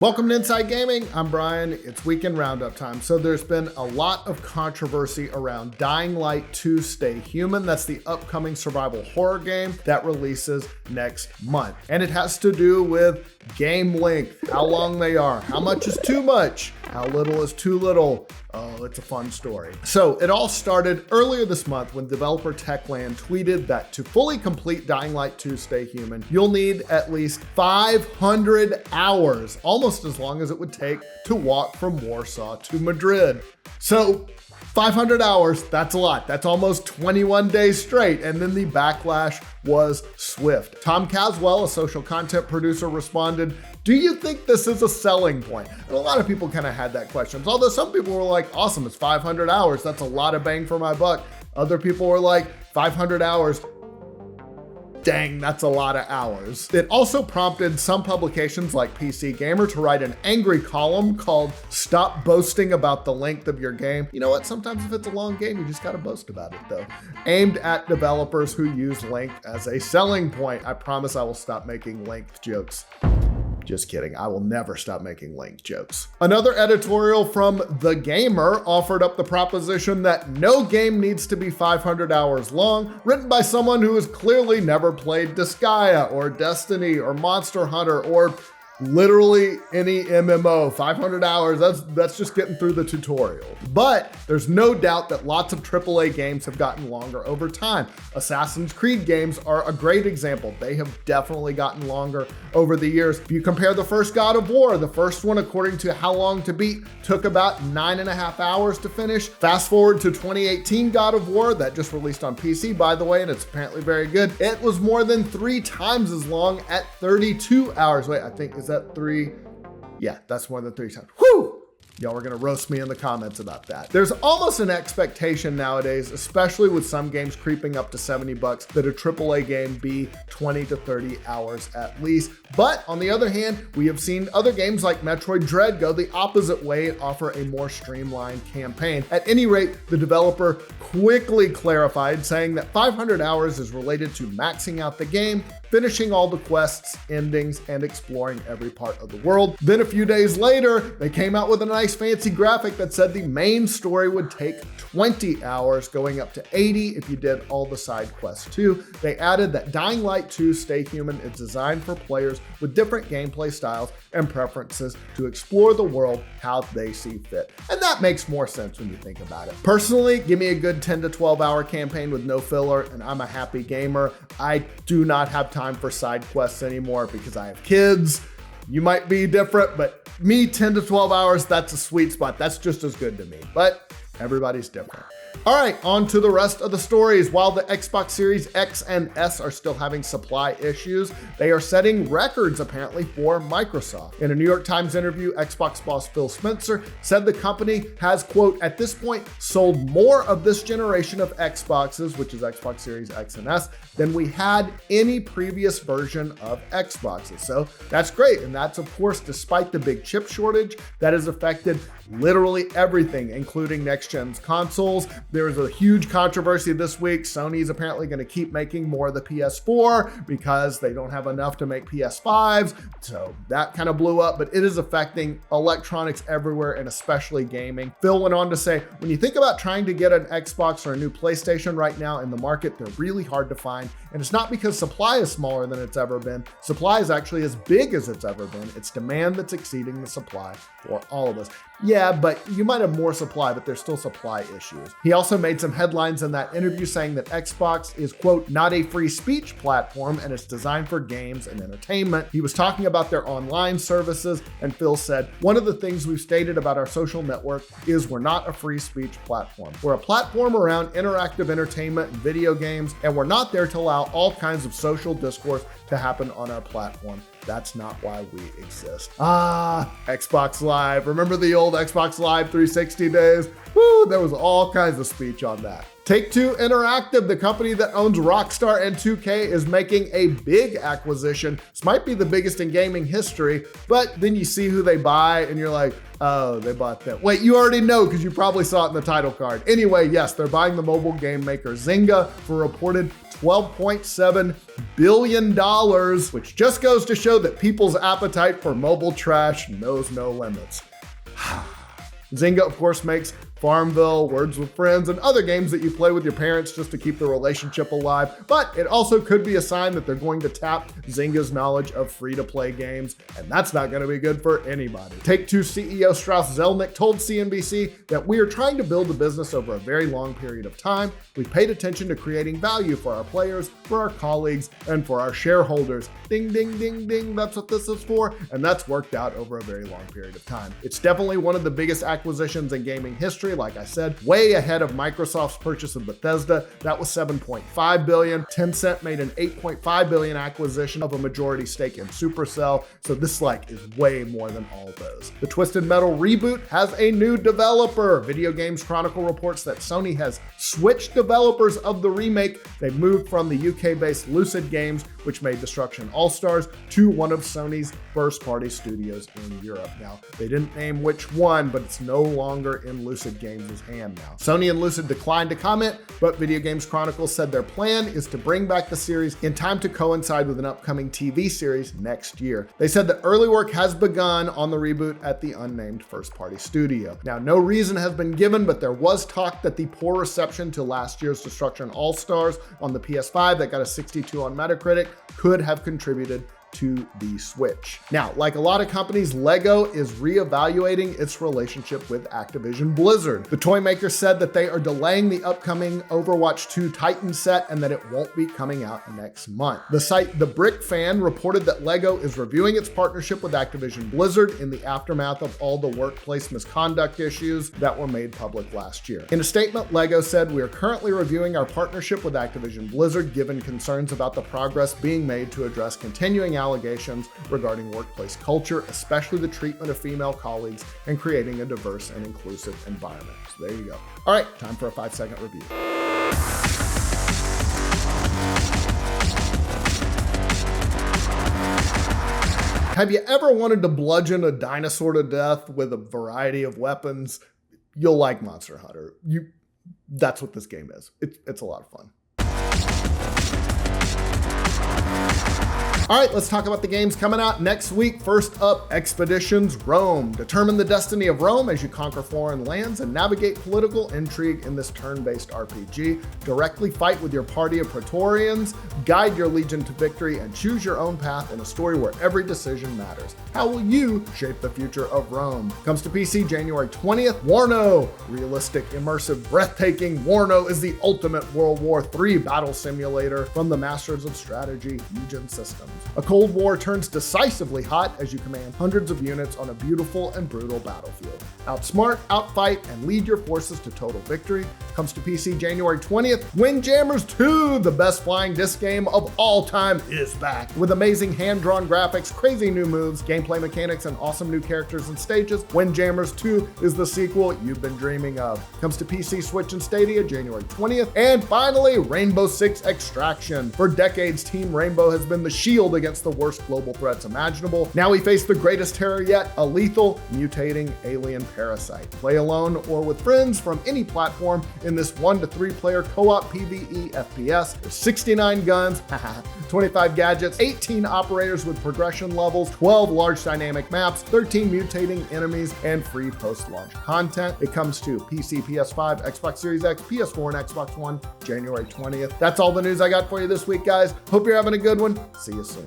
Welcome to Inside Gaming. I'm Brian. It's weekend roundup time. So there's been a lot of controversy around Dying Light 2 Stay Human. That's the upcoming survival horror game that releases next month. And it has to do with game length, how long they are, how much is too much, how little is too little. Oh, it's a fun story. So it all started earlier this month when developer Techland tweeted that to fully complete Dying Light 2 Stay Human, you'll need at least 500 hours, almost as long as it would take to walk from Warsaw to Madrid. So 500 hours, that's a lot. That's almost 21 days straight. And then the backlash was swift. Tom Caswell, a social content producer, responded, "Do you think this is a selling point?" And a lot of people kind of had that question. Although some people were like, awesome, it's 500 hours. That's a lot of bang for my buck. Other people were like, 500 hours. Dang, that's a lot of hours. It also prompted some publications like PC Gamer to write an angry column called "Stop Boasting About the Length of Your Game." You know what? Sometimes if it's a long game, you just gotta boast about it though. Aimed at developers who use length as a selling point. I promise I will stop making length jokes. Just kidding. I will never stop making length jokes. Another editorial from The Gamer offered up the proposition that no game needs to be 500 hours long, written by someone who has clearly never played Disgaea or Destiny or Monster Hunter or literally any MMO. 500 hours, that's just getting through the tutorial. But there's no doubt that lots of AAA games have gotten longer over time. Assassin's Creed games are a great example. They have definitely gotten longer over the years. If you compare the first God of War, the first one, according to How Long to Beat, took about 9.5 hours to finish. Fast forward to 2018 God of War, that just released on PC, by the way, and it's apparently very good. It was more than 3 times as long at 32 hours. Wait, I think, is that 3? Yeah, that's more than 3 times. Whew! Y'all are gonna roast me in the comments about that. There's almost an expectation nowadays, especially with some games creeping up to $70, that a AAA game be 20 to 30 hours at least. But on the other hand, we have seen other games like Metroid Dread go the opposite way and offer a more streamlined campaign. At any rate, the developer quickly clarified, saying that 500 hours is related to maxing out the game, finishing all the quests, endings, and exploring every part of the world. Then a few days later, they came out with a nice fancy graphic that said the main story would take 20 hours, going up to 80 if you did all the side quests too. They added that Dying Light 2 Stay Human is designed for players with different gameplay styles and preferences to explore the world how they see fit. And that makes more sense when you think about it. Personally, give me a good 10 to 12 hour campaign with no filler and I'm a happy gamer. I do not have time for side quests anymore because I have kids. You might be different, but me, 10 to 12 hours, that's a sweet spot. That's just as good to me, but everybody's different. All right, on to the rest of the stories. While the Xbox Series X and S are still having supply issues, they are setting records apparently for Microsoft. In a New York Times interview, Xbox boss Phil Spencer said the company has, quote, at this point, sold more of this generation of Xboxes, which is Xbox Series X and S, than we had any previous version of Xboxes. So that's great. And that's, of course, despite the big chip shortage that has affected literally everything, including next-gen consoles. There was a huge controversy this week. Sony's apparently going to keep making more of the PS4 because they don't have enough to make PS5s. So that kind of blew up, but it is affecting electronics everywhere and especially gaming. Phil went on to say, when you think about trying to get an Xbox or a new PlayStation right now in the market, they're really hard to find. And it's not because supply is smaller than it's ever been. Supply is actually as big as it's ever been. It's demand that's exceeding the supply for all of us. Yeah, but you might have more supply, but there's still supply issues. He also made some headlines in that interview saying that Xbox is, quote, not a free speech platform and it's designed for games and entertainment. He was talking about their online services, and Phil said, one of the things we've stated about our social network is we're not a free speech platform. We're a platform around interactive entertainment and video games, and we're not there to allow all kinds of social discourse to happen on our platform. That's not why we exist. Xbox Live. Remember the old Xbox Live 360 days? Woo, there was all kinds of speech on that. Take-Two Interactive, the company that owns Rockstar and 2K, is making a big acquisition. This might be the biggest in gaming history, but then you see who they buy and you're like, oh, they bought that. Wait, you already know because you probably saw it in the title card. Anyway, yes, they're buying the mobile game maker Zynga for reported $12.7 billion, which just goes to show that people's appetite for mobile trash knows no limits. Zynga, of course, makes Farmville, Words with Friends, and other games that you play with your parents just to keep the relationship alive. But it also could be a sign that they're going to tap Zynga's knowledge of free-to-play games, and that's not going to be good for anybody. Take-Two CEO Strauss Zelnick told CNBC that we are trying to build a business over a very long period of time. We've paid attention to creating value for our players, for our colleagues, and for our shareholders. Ding, ding, ding, ding, that's what this is for, and that's worked out over a very long period of time. It's definitely one of the biggest acquisitions in gaming history. Like I said, way ahead of Microsoft's purchase of Bethesda. That was $7.5 billion. Tencent made an $8.5 billion acquisition of a majority stake in Supercell. So this is way more than all those. The Twisted Metal reboot has a new developer. Video Games Chronicle reports that Sony has switched developers of the remake. They moved from the UK-based Lucid Games, which made Destruction All-Stars, to one of Sony's first-party studios in Europe. Now, they didn't name which one, but it's no longer in Lucid Games' hand now. Sony and Lucid declined to comment, but Video Games Chronicle said their plan is to bring back the series in time to coincide with an upcoming TV series next year. They said that early work has begun on the reboot at the unnamed first-party studio. Now, no reason has been given, but there was talk that the poor reception to last year's Destruction All-Stars on the PS5 that got a 62 on Metacritic could have contributed to the Switch. Now, like a lot of companies, LEGO is reevaluating its relationship with Activision Blizzard. The toy maker said that they are delaying the upcoming Overwatch 2 Titan set and that it won't be coming out next month. The site The Brick Fan reported that LEGO is reviewing its partnership with Activision Blizzard in the aftermath of all the workplace misconduct issues that were made public last year. In a statement, LEGO said, "We are currently reviewing our partnership with Activision Blizzard given concerns about the progress being made to address continuing allegations regarding workplace culture, especially the treatment of female colleagues, and creating a diverse and inclusive environment." So there you go. All right, time for a 5-second review. Have you ever wanted to bludgeon a dinosaur to death with a variety of weapons? You'll like Monster Hunter. That's what this game is. It's a lot of fun. All right, let's talk about the games coming out next week. First up, Expeditions Rome. Determine the destiny of Rome as you conquer foreign lands and navigate political intrigue in this turn-based RPG. Directly fight with your party of Praetorians, guide your legion to victory, and choose your own path in a story where every decision matters. How will you shape the future of Rome? Comes to PC January 20th. Warno. Realistic, immersive, breathtaking. Warno is the ultimate World War III battle simulator from the masters of strategy, Legion Systems. A Cold War turns decisively hot as you command hundreds of units on a beautiful and brutal battlefield. Outsmart, outfight, and lead your forces to total victory. Comes to PC January 20th. Windjammers 2, the best flying disc game of all time, is back. With amazing hand-drawn graphics, crazy new moves, gameplay mechanics, and awesome new characters and stages, Windjammers 2 is the sequel you've been dreaming of. Comes to PC, Switch, and Stadia January 20th. And finally, Rainbow Six Extraction. For decades, Team Rainbow has been the shield against the worst global threats imaginable. Now we face the greatest terror yet, a lethal, mutating alien parasite. Play alone or with friends from any platform in this 1 to 3 player co-op PvE FPS. There's 69 guns, 25 gadgets, 18 operators with progression levels, 12 large dynamic maps, 13 mutating enemies, and free post-launch content. It comes to PC, PS5, Xbox Series X, PS4, and Xbox One January 20th. That's all the news I got for you this week, guys. Hope you're having a good one. See you soon.